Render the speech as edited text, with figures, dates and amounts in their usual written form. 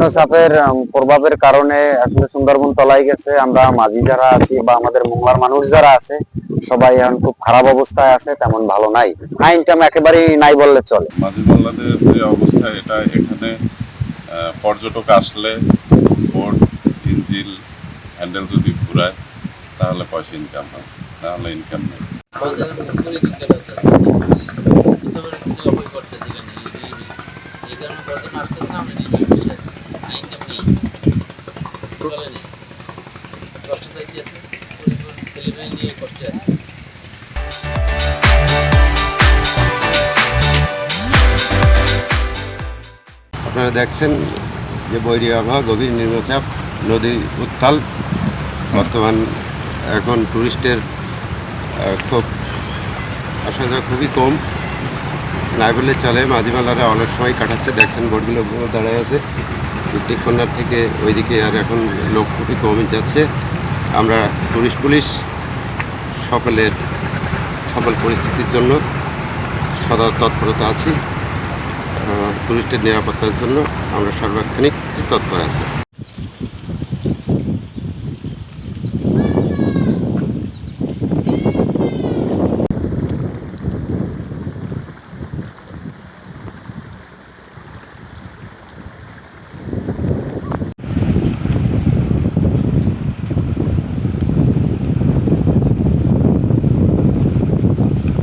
নিম্নচাপের প্রভাবের কারণে আসলে সুন্দরবন তলায় গেছে। আমরা মাঝি যারা আছি বা আমাদের মোংলার মানুষ যারা আছে সবাই এখন খুব খারাপ অবস্থায় আছে, তেমন ভালো নাই। আইনটা একেবারেই নাই বললে চলে। মাঝি মোল্লাদের যে অবস্থা, এটা এখানে পর্যটক আসলে বোট ইঞ্জিল হ্যান্ডেল যদি ঘুরায় তাহলে পয়সা ইনকাম হয়, নাহলে ইনকাম নেই। আপনারা দেখছেন যে বৈরী আবহাওয়া, গভীর নিম্নচাপ, নদী উত্তাল। বর্তমান এখন টুরিস্টের খুব আসা যাওয়া খুবই কম, নাই বললে চলে। মাঝিমালারা অলস সময় কাটাচ্ছে। দেখছেন বোটগুলো দাঁড়ায় আছে পিকনিক কর্নার থেকে ওইদিকে, আর এখন লোক খুবই কমই যাচ্ছে। আমরা টুরিস্ট পুলিশ সকল পরিস্থিতির জন্য সদা তৎপরতা আছি। টুরিস্টের নিরাপত্তার জন্য আমরা সর্বাক্ষণিক তৎপর আছি।